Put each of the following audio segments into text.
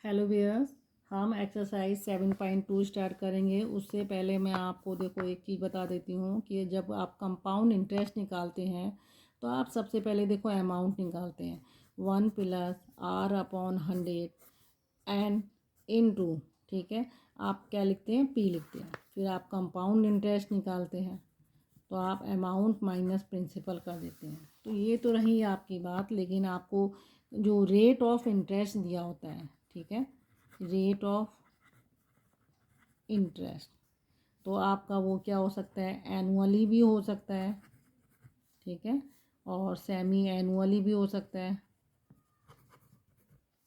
Hello wears, हम exercise 7.2 start करेंगे। उससे पहले मैं आपको देखो एक चीज़ बता देती हूँ कि जब आप कंपाउंड इंटरेस्ट निकालते हैं तो आप सबसे पहले देखो अमाउंट निकालते हैं 1+R/100 एन इन टू, ठीक है। आप क्या लिखते हैं, पी लिखते हैं। फिर आप कंपाउंड इंटरेस्ट निकालते हैं तो आप अमाउंट माइनस प्रिंसिपल कर देते हैं। तो ये तो रही आपकी बात, लेकिन आपको जो रेट ऑफ इंटरेस्ट दिया होता है, ठीक है, रेट ऑफ इंटरेस्ट, तो आपका वो क्या हो सकता है, एनुअली भी हो सकता है, ठीक है, और सेमी एनुअली भी हो सकता है।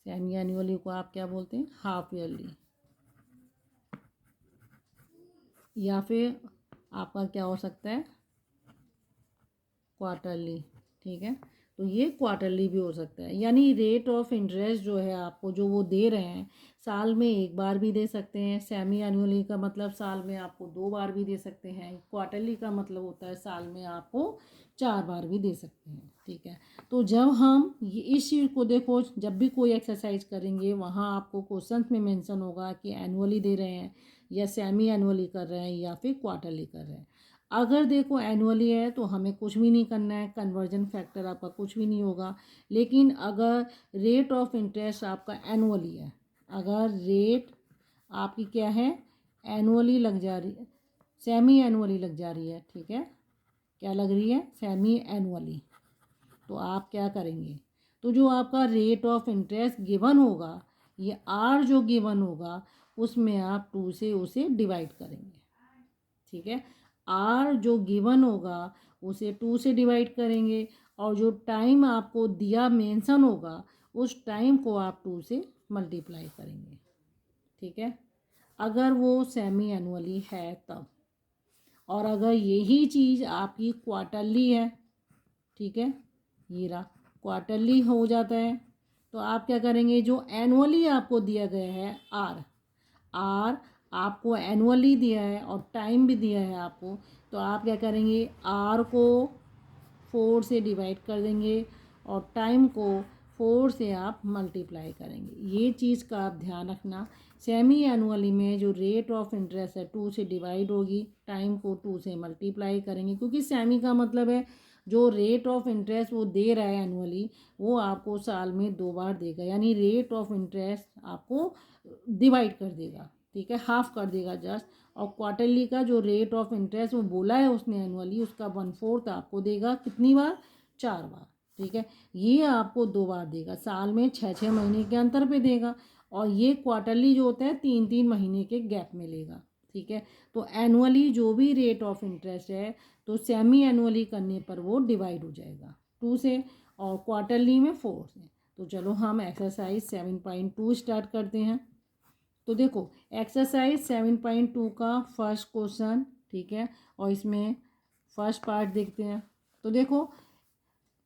सेमी एनुअली को आप क्या बोलते हैं, हाफ ईयरली, या फिर आपका क्या हो सकता है, क्वार्टरली, ठीक है। तो ये क्वार्टरली भी हो सकता है, यानी रेट ऑफ इंटरेस्ट जो है आपको जो वो दे रहे हैं, साल में एक बार भी दे सकते हैं। सेमी एनुअली का मतलब साल में आपको 2 बार भी दे सकते हैं। क्वार्टरली का मतलब होता है साल में आपको 4 बार भी दे सकते हैं, ठीक है। तो जब हम ये इस चीज़ को देखो, जब भी कोई एक्सरसाइज करेंगे वहाँ आपको क्वेश्चन में मेंशन होगा कि एनुअली दे रहे हैं या सेमी एनुअली कर रहे हैं या फिर क्वार्टरली कर रहे हैं। अगर देखो एनुअली है तो हमें कुछ भी नहीं करना है, कन्वर्जन फैक्टर आपका कुछ भी नहीं होगा। लेकिन अगर रेट ऑफ इंटरेस्ट आपका एनुअली है, अगर रेट आपकी क्या है, एनुअली लग जा रही है, सेमी एनुअली लग जा रही है, ठीक है, क्या लग रही है, सेमी एनुअली, तो आप क्या करेंगे, तो जो आपका रेट ऑफ इंटरेस्ट गिवन होगा, ये आर जो गिवन होगा उसमें आप 2 से उसे डिवाइड करेंगे, ठीक है। आर जो गिवन होगा उसे 2 से डिवाइड करेंगे, और जो टाइम आपको दिया मेंशन होगा उस टाइम को आप 2 से मल्टीप्लाई करेंगे, ठीक है, अगर वो सेमी एनुअली है तब। और अगर यही चीज़ आपकी क्वार्टरली है, ठीक है, ये रहा क्वार्टरली हो जाता है, तो आप क्या करेंगे, जो एनुअली आपको दिया गया है आर, आर आपको एनुअली दिया है और टाइम भी दिया है आपको, तो आप क्या करेंगे, आर को 4 से डिवाइड कर देंगे और टाइम को 4 से आप मल्टीप्लाई करेंगे। ये चीज़ का आप ध्यान रखना। सेमी एनुअली में जो रेट ऑफ इंटरेस्ट है 2 से डिवाइड होगी, टाइम को 2 से मल्टीप्लाई करेंगे, क्योंकि सेमी का मतलब है जो रेट ऑफ इंटरेस्ट वो दे रहा है एनुअली, वो आपको साल में 2 बार देगा, यानी रेट ऑफ इंटरेस्ट आपको डिवाइड कर देगा, ठीक है, हाफ कर देगा जस्ट। और क्वार्टरली का जो रेट ऑफ इंटरेस्ट वो बोला है उसने एनुअली, उसका 1/4 आपको देगा, कितनी बार, 4 बार, ठीक है। ये आपको 2 बार देगा, साल में 6-6 महीने के अंतर पे देगा। और ये क्वार्टरली जो होता है 3-3 महीने के गैप में लेगा, ठीक है। तो एनुअली जो भी रेट ऑफ इंटरेस्ट है तो सेमी एनुअली करने पर वो डिवाइड हो जाएगा 2 से, और क्वार्टरली में 4 से। तो चलो हम एक्सरसाइज 7.2 स्टार्ट करते हैं। तो देखो एक्सरसाइज 7.2 का फर्स्ट क्वेश्चन, ठीक है, और इसमें फर्स्ट पार्ट देखते हैं। तो देखो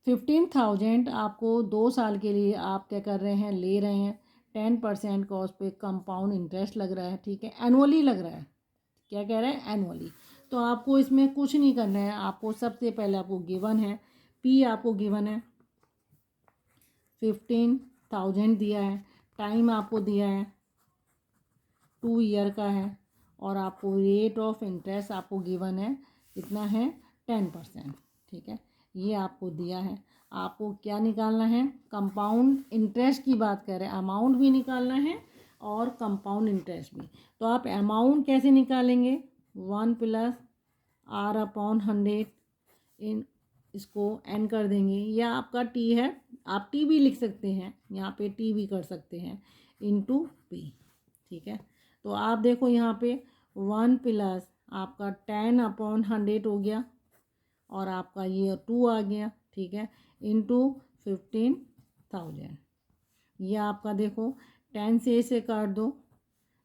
15,000 आपको 2 साल के लिए आप क्या कर रहे हैं, ले रहे हैं, 10% का उस पर कंपाउंड इंटरेस्ट लग रहा है, ठीक है, एनुअली लग रहा है, क्या कह रहा है, एनुअली। तो आपको इसमें कुछ नहीं करना है, आपको सबसे पहले आपको गिवन है, पी आपको गिवन है 15,000 दिया है, टाइम आपको दिया है 2 ईयर का है, और आपको रेट ऑफ इंटरेस्ट आपको गिवन है कितना है, 10%, ठीक है, ये आपको दिया है। आपको क्या निकालना है, कंपाउंड इंटरेस्ट की बात कर रहे हैं, अमाउंट भी निकालना है और कंपाउंड इंटरेस्ट भी। तो आप अमाउंट कैसे निकालेंगे, 1+R/100 इन, इसको एन कर देंगे, या आपका टी है, आप टी भी लिख सकते हैं, यहाँ पे टी भी कर सकते हैं, इनटू पी, ठीक है। तो आप देखो यहाँ पे 1 प्लस आपका 10/100 हो गया, और आपका ये 2 आ गया, ठीक है, इनटू 15,000। ये आपका देखो 10 से इसे काट दो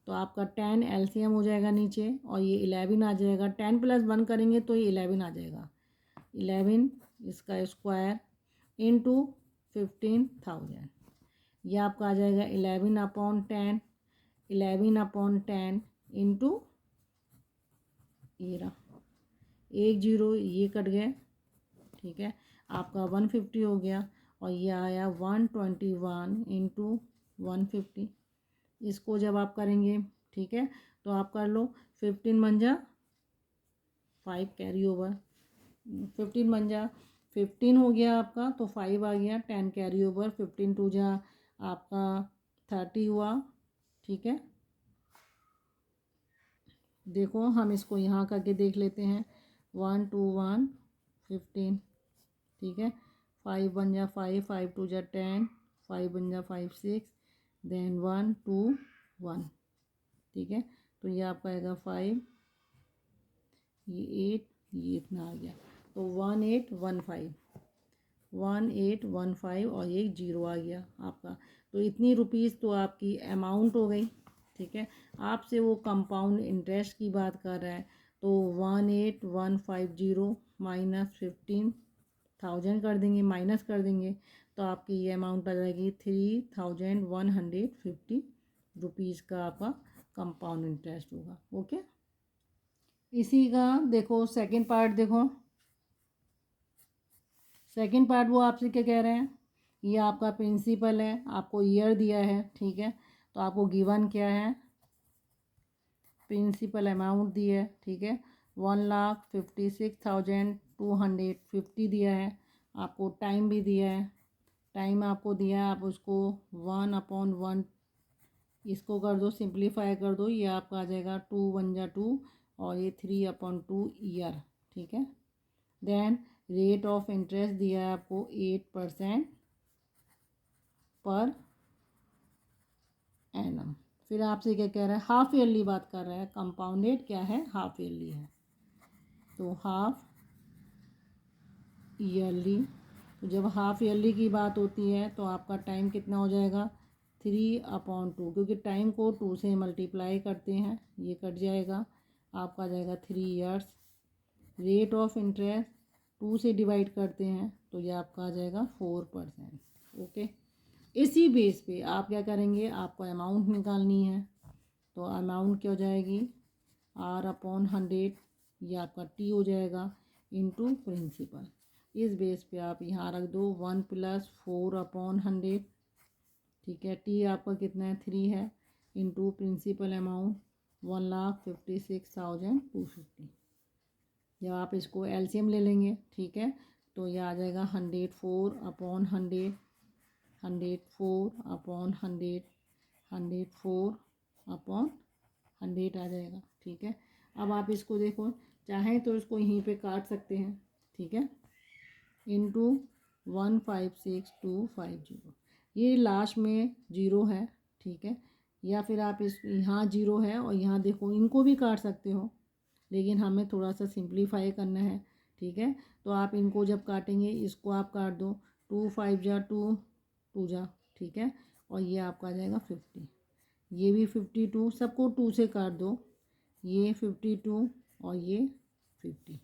तो आपका 10 एलसीएम हो जाएगा नीचे, और ये 11 आ जाएगा, 10+1 करेंगे तो ये 11 आ जाएगा, 11 इसका स्क्वायर इनटू 15,000। ये आपका आ जाएगा 11/10, 11/10 इंटू, ये रहा 1 0, ये कट गए, ठीक है, आपका 150 हो गया, और ये आया 121 इंटू 150, इसको जब आप करेंगे, ठीक है, तो आप कर लो 15 मंजा 5 कैरी ओवर, 15 मंजा 15 हो गया आपका, तो 5 आ गया, 10 कैरी ओवर, 15 टू जा आपका 30 हुआ, ठीक है। देखो हम इसको यहाँ करके देख लेते हैं, 1 2 1 15, ठीक है, 5 बन जा 5, 5 टू जा 10, 5 बन जा 5 6, देन 1 2 1, ठीक है। तो ये आपका आएगा 5, ये 8, ये इतना आ गया, तो 1815, 1815 और एक जीरो आ गया आपका। तो इतनी रुपीज़ तो आपकी अमाउंट हो गई, ठीक है। आपसे वो कंपाउंड इंटरेस्ट की बात कर रहा है, तो 18150 माइनस 15,000 कर देंगे, माइनस कर देंगे, तो आपकी ये अमाउंट आ जाएगी 3150 रुपीज़ का आपका कंपाउंड इंटरेस्ट होगा। ओके, इसी का देखो सेकंड पार्ट, देखो सेकंड पार्ट वो आपसे क्या कह रहे हैं, ये आपका प्रिंसिपल है, आपको ईयर दिया है, ठीक है, तो आपको गिवन क्या है, प्रिंसिपल अमाउंट दी है, ठीक है, 1,56,250 दिया है, आपको टाइम भी दिया है, टाइम आपको दिया है, आप उसको 1/1 इसको कर दो, सिंप्लीफाई कर दो, ये आपका आ जाएगा 2 1 जा 2 और ये 3/2 ईयर, ठीक है। देन रेट ऑफ इंटरेस्ट दिया है आपको 8% पर एनम। फिर आपसे क्या कह रहा है, हाफ ईयरली बात कर रहा है, कंपाउंडेड क्या है, हाफ ईयरली है, तो हाफ ईयरली। तो जब हाफ ईयरली की बात होती है तो आपका टाइम कितना हो जाएगा, 3/2, क्योंकि टाइम को 2 से मल्टीप्लाई करते हैं, ये कट जाएगा, आपका आ जाएगा 3 ईयर्स। रेट ऑफ इंटरेस्ट 2 से डिवाइड करते हैं, तो ये आपका आ जाएगा 4%। ओके, इसी बेस पे आप क्या करेंगे, आपको अमाउंट निकालनी है, तो अमाउंट क्या हो जाएगी, R/100, ये आपका T हो जाएगा इनटू प्रिंसिपल। इस बेस पे आप यहाँ रख दो 1 + 4/100, ठीक है, T आपका कितना है 3 है, इनटू प्रिंसिपल अमाउंट 1,56,250। जब आप इसको एलसीएम ले लेंगे, ठीक है, तो ये आ जाएगा 104/100, 104/100, 104/100 आ जाएगा, ठीक है। अब आप इसको देखो, चाहें तो इसको यहीं पे काट सकते हैं, ठीक है, इनटू 156,250, ये लास्ट में जीरो है, ठीक है, या फिर आप इस यहाँ जीरो है और यहाँ देखो, इनको भी काट सकते हो, लेकिन हमें थोड़ा सा सिंप्लीफाई करना है, ठीक है। तो आप इनको जब काटेंगे, इसको आप काट दो, 2 5 जा 2 2 जा, ठीक है, और ये आपका आ जाएगा 50, ये भी 52, सबको 2 से काट दो, ये 52 और ये 50,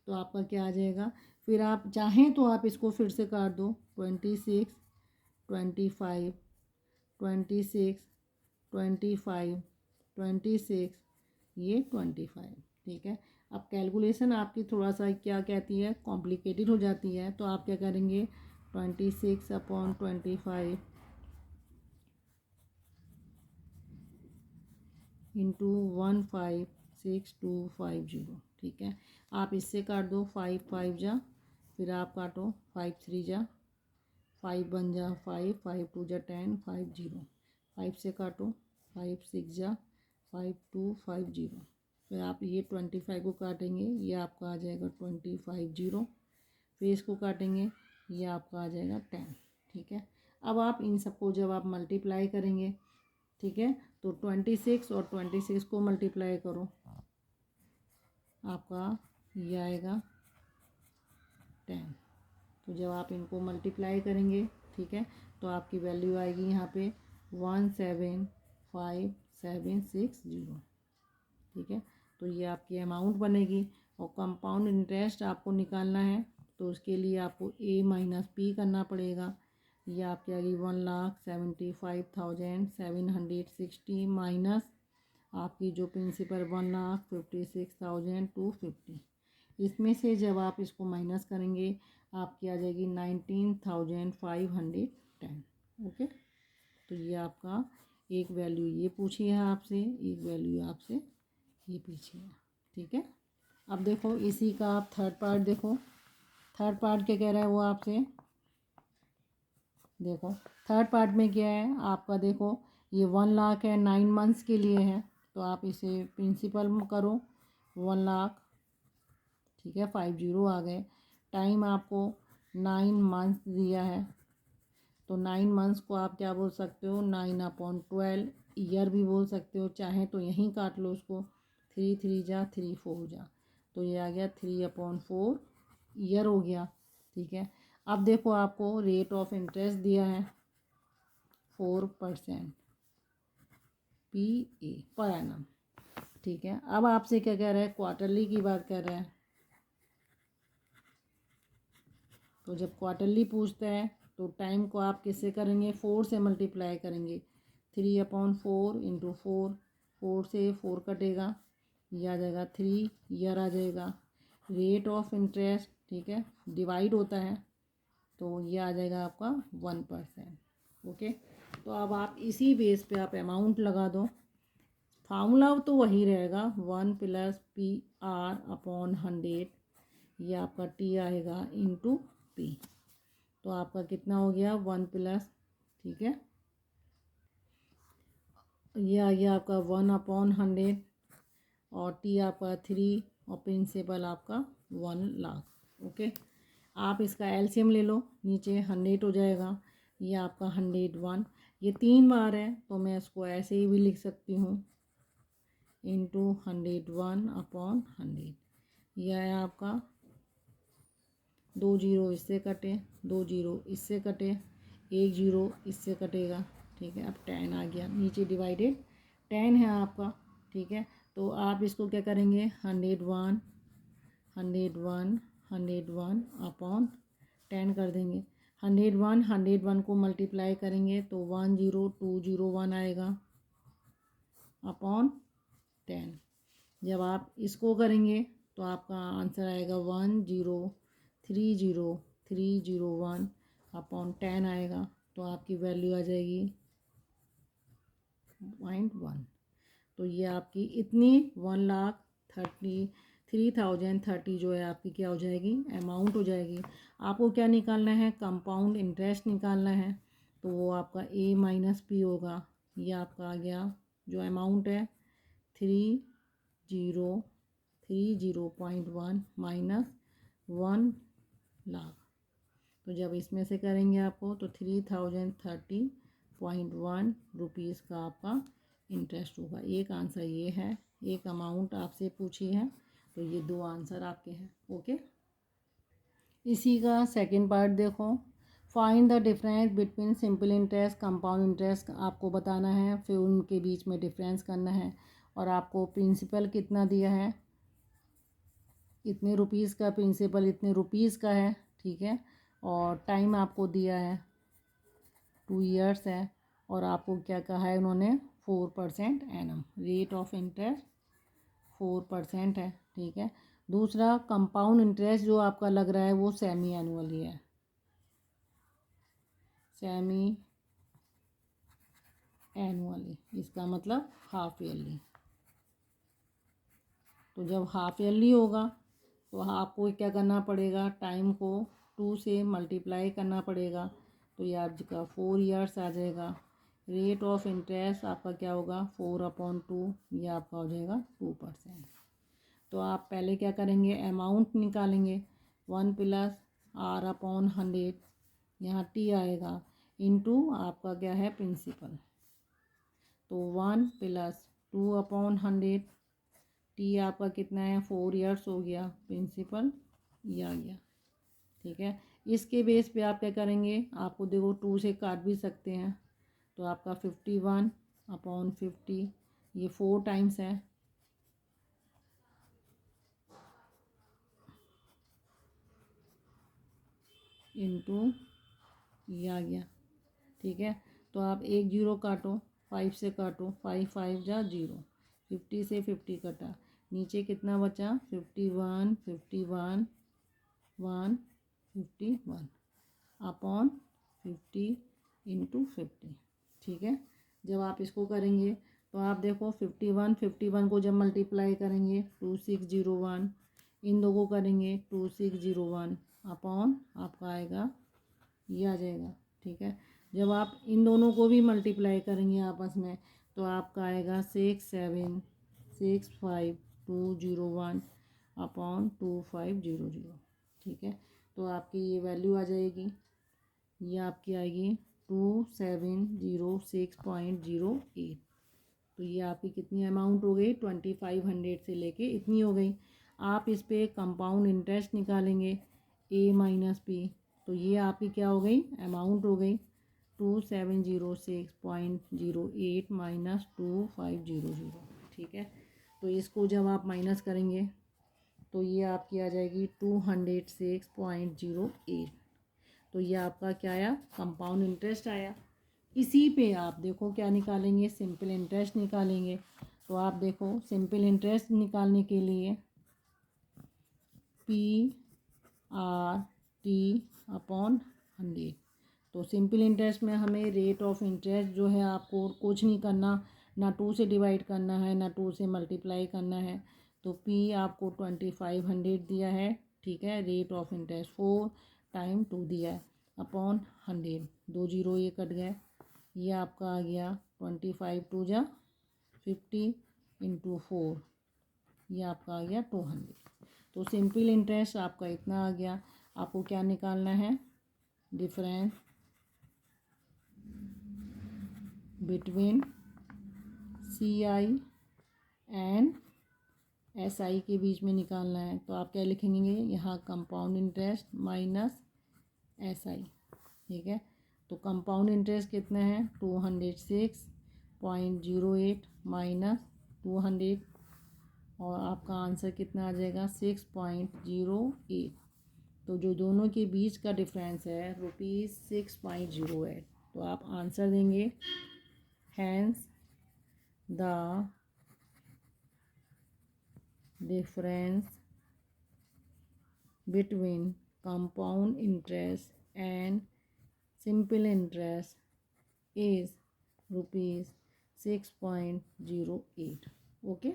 तो आपका क्या आ जाएगा। फिर आप चाहें तो आप इसको फिर से काट दो, 26 25 26 25 26, ये 25, ठीक है। अब कैलकुलेशन आपकी थोड़ा सा क्या कहती है, कॉम्प्लिकेटेड हो जाती है, तो आप क्या करेंगे, 26/25 इंटू 156,250, ठीक है। आप इससे काट दो, 5 5 जा, फिर आप काटो 5 3 जा, 5 1 जा 5, 5 2 जा 10, 5 0, 5 से काटो, 5 6 जा 5 2 5 0, फिर आप ये 25 को काटेंगे, ये आपका आ जाएगा 25 0, फिर इसको काटेंगे, ये आपका आ जाएगा 10, ठीक है। अब आप इन सबको जब आप मल्टीप्लाई करेंगे, ठीक है, तो 26 और 26 को मल्टीप्लाई करो, आपका ये आएगा 10। तो जब आप इनको मल्टीप्लाई करेंगे, ठीक है, तो आपकी वैल्यू आएगी यहाँ पे 175,760, ठीक है। तो ये आपकी अमाउंट बनेगी, और कंपाउंड इंटरेस्ट आपको निकालना है, तो उसके लिए आपको A - P करना पड़ेगा, ये आपकी आ गई 1,75,760 माइनस आपकी जो प्रिंसिपल 1,56,250, इसमें से जब आप इसको माइनस करेंगे, आपकी आ जाएगी 19,510। ओके, तो ये आपका एक वैल्यू ये पूछी है आपसे, एक वैल्यू आपसे ये पूछी है, ठीक है। अब देखो इसी का आप थर्ड पार्ट देखो, थर्ड पार्ट क्या कह रहा है वो आपसे, देखो थर्ड पार्ट में क्या है आपका, देखो ये 1 लाख है, 9 मंथ्स के लिए है, तो आप इसे प्रिंसिपल करो 1 लाख, ठीक है, 50 आ गए। टाइम आपको 9 मंथ्स दिया है, तो 9 मंथ्स को आप क्या बोल सकते हो, 9/12 ईयर भी बोल सकते हो, चाहे तो यहीं काट लो उसको, 3 3 जा 3 4 जा, तो ये आ गया 3/4 ईयर हो गया, ठीक है। अब देखो आपको रेट ऑफ इंटरेस्ट दिया है 4% PA पर एनम, ठीक है। अब आपसे क्या कह रहा है, क्वार्टरली की बात कर रहा है, तो जब क्वार्टरली पूछता है तो टाइम को आप किससे करेंगे, 4 से मल्टीप्लाई करेंगे, 3/4 इंटू 4 से 4 कटेगा, ये आ जाएगा 3 ईयर आ जाएगा। रेट ऑफ इंटरेस्ट, ठीक है, डिवाइड होता है तो ये आ जाएगा आपका 1%, ओके। तो अब आप इसी बेस पे आप अमाउंट लगा दो, फार्मूला तो वही रहेगा 1+PR/100, ये आपका T आएगा इंटू P, तो आपका कितना हो गया 1+, ठीक है, ये आ गया आपका 1/100 और T आपका 3 और प्रिंसिपल आपका 1 लाख, ओके। आप इसका एलसीएम ले लो, नीचे 100 हो जाएगा, ये आपका 101, ये 3 बार है तो मैं इसको ऐसे ही भी लिख सकती हूँ इंटू 101/100, यह है आपका 2 जीरो इससे कटे, 2 जीरो इससे कटे, 1 जीरो इससे कटेगा, ठीक है। अब 10 आ गया, नीचे डिवाइडेड 10 है आपका, ठीक है। तो आप इसको क्या करेंगे 101 101 101/10 कर देंगे, 101 को मल्टीप्लाई करेंगे तो 10201 आएगा अपॉन 10। जब आप इसको करेंगे तो आपका आंसर आएगा 1030301/10 आएगा, तो आपकी वैल्यू आ जाएगी 0.1। तो ये आपकी इतनी 1,33,030 जो है आपकी क्या हो जाएगी, अमाउंट हो जाएगी। आपको क्या निकालना है, कंपाउंड इंटरेस्ट निकालना है, तो वो आपका A-P होगा, ये आपका आ गया जो अमाउंट है 3030.1 माइनस 1 लाख, तो जब इसमें से करेंगे आपको तो 3030.1 रुपीज़ का आपका इंटरेस्ट होगा। एक आंसर ये है, एक अमाउंट आपसे पूछी है, तो ये 2 आंसर आपके हैं, ओके। इसी का सेकंड पार्ट देखो, find the difference between simple interest compound interest आपको बताना है, फिर उनके बीच में डिफरेंस करना है, और आपको प्रिंसिपल कितना दिया है, इतने रुपीज़ का प्रिंसिपल इतने रुपीज़ का है, ठीक है, और टाइम आपको दिया है 2 ईयर्स है, और आपको क्या कहा है उन्होंने 4% एनम, रेट ऑफ इंटरेस्ट 4% है, ठीक है। दूसरा कंपाउंड इंटरेस्ट जो आपका लग रहा है वो सेमी एनुअली है, सेमी एनुअली, इसका मतलब हाफ ईयरली। तो जब हाफ ईयरली होगा तो आपको क्या करना पड़ेगा, टाइम को 2 से मल्टीप्लाई करना पड़ेगा, तो ये आपका 4 ईयर्स आ जाएगा। रेट ऑफ इंटरेस्ट आपका क्या होगा 4/2, ये आपका हो जाएगा 2%। तो आप पहले क्या करेंगे, अमाउंट निकालेंगे 1+R/100, यहाँ T आएगा इंटू आपका क्या है प्रिंसिपल, तो 1+2/100, T आपका कितना है 4 ईयर्स हो गया, प्रिंसिपल ये आ गया, ठीक है। इसके बेस पे आप क्या करेंगे, आपको देखो 2 से काट भी सकते हैं, तो आपका 51/50, ये 4 टाइम्स है, इंटू ये आ गया, ठीक है। तो आप 1 जीरो काटो, 5 से काटो, 5 5 जा 0, 50 से 50 कटा, नीचे कितना बचा 51 51 151 अपॉन 50 इंटू 50, ठीक है। जब आप इसको करेंगे तो आप देखो 51 को जब मल्टीप्लाई करेंगे 2601, इन दो को करेंगे 2601 अपॉन आपका आएगा ये आ जाएगा। ठीक है, जब आप इन दोनों को भी मल्टीप्लाई करेंगे आपस में तो आपका आएगा 6765201 अपॉन 2500। ठीक है, तो आपकी ये वैल्यू आ जाएगी, ये आपकी आएगी 2706.08। तो ये आपकी कितनी अमाउंट हो गई 2500 से लेके इतनी हो गई। आप इस पर कंपाउंड इंटरेस्ट निकालेंगे ए माइनस पी, तो ये आपकी क्या हो गई अमाउंट हो गई 2706.08 माइनस 2500। ठीक है, तो इसको जब आप माइनस करेंगे तो ये आपकी आ जाएगी 206.08। तो ये आपका क्या आया कंपाउंड इंटरेस्ट आया। इसी पे आप देखो क्या निकालेंगे सिंपल इंटरेस्ट निकालेंगे। तो आप देखो सिंपल इंटरेस्ट निकालने के लिए PRT अपॉन 100। तो सिंपल इंटरेस्ट में हमें रेट ऑफ इंटरेस्ट जो है आपको कुछ नहीं करना, ना 2 से डिवाइड करना है ना 2 से मल्टीप्लाई करना है। तो P आपको 2500 दिया है। ठीक है, रेट ऑफ इंटरेस्ट 4 टाइम 2 दिया है अपॉन 100, 2 जीरो ये कट गए, ये आपका आ गया 25 2 जा 50 इंटू 4, ये आपका आ गया 200। तो सिंपल इंटरेस्ट आपका इतना आ गया। आपको क्या निकालना है difference between CI and SI के बीच में निकालना है। तो आप क्या लिखेंगे यहाँ कंपाउंड इंटरेस्ट माइनस SI। ठीक है, तो कंपाउंड इंटरेस्ट कितना है 206.08 माइनस 200 और आपका आंसर कितना आ जाएगा 6.08। तो जो दोनों के बीच का डिफरेंस है ₹6.08। तो आप आंसर देंगे hence the difference between compound interest and simple interest is ₹6.08. Okay.